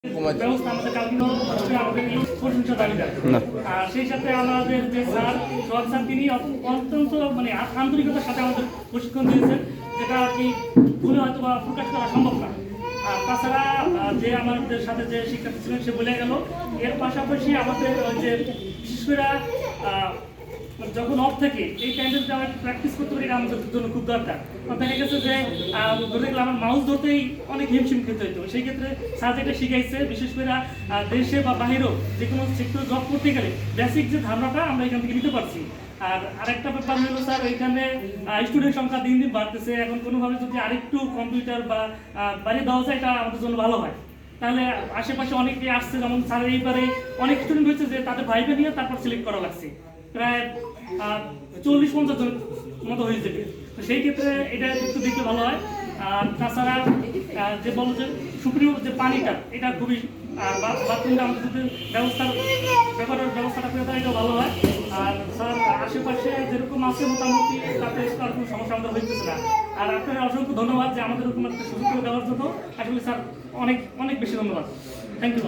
ব্যবস্থা আমাদের কালকেও আমাদের প্রশংসা দাবিদার। আর সেই সাথে আমাদের যে স্যার সোহাগ স্যার তিনি অত্যন্ত মানে আন্তরিকতার সাথে আমাদের প্রশিক্ষণ দিয়েছেন, যেটা আর কি ভুলে হয়তো বা প্রকাশ করা সম্ভব না। আর তাছাড়া যে আমাদের সাথে যে শিক্ষার্থী ছিলেন সে বলে গেল, এর পাশাপাশি আমাদের ওই যে বিশেষ করে যখন অফ থেকে এই টাইমটা আমরা প্র্যাকটিস করতে পারি, এটা আমাদের জন্য খুব দরকার। দেখা গেছে যে ধরে গেলে আমার মাউস ধরতেই অনেক হিমশিম খেতে হইতো, সেই ক্ষেত্রে স্যার যেটা শিখাইছে, বিশেষ করে দেশে বা বাহিরেও যে কোনো সেক্টরে জব করতে গেলে বেসিক যে ধারণাটা আমরা এখান থেকে নিতে পারছি। আর আরেকটা ব্যাপার হলো স্যার, এখানে স্টুডেন্ট সংখ্যা দিন দিন বাড়তেছে, এখন কোনোভাবে যদি আরেকটু কম্পিউটার বা বাড়িয়ে দেওয়া যায়, এটা আমাদের জন্য ভালো হয়। তাহলে আশেপাশে অনেকে আসছে, যেমন স্যার এইবারে অনেক স্টুডেন্ট হয়েছে যে তাদের ভাইবে নিয়ে তারপর সিলেক্ট করা লাগছে, প্রায় 40-50 জন মতো হয়ে যাবে। তো সেই ক্ষেত্রে এটা একটু দেখতে ভালো হয়। আর তাছাড়া যে বলো যে সুপ্রিম যে পানিটা, এটা খুবই বাথরুমটা আমাদের যদি ব্যবস্থাটা করে দেয়, এটা ভালো হয়। আর স্যার আশেপাশে যেরকম আছে মোটামুটি তাতে আর কোনো সমস্যা আমাদের হইতেছে না। আর আপনারা অসংখ্য ধন্যবাদ যে আমাদের এরকম একটা সুযোগ করে দেওয়ার জন্য। আসলে স্যার অনেক অনেক বেশি ধন্যবাদ। Thank you.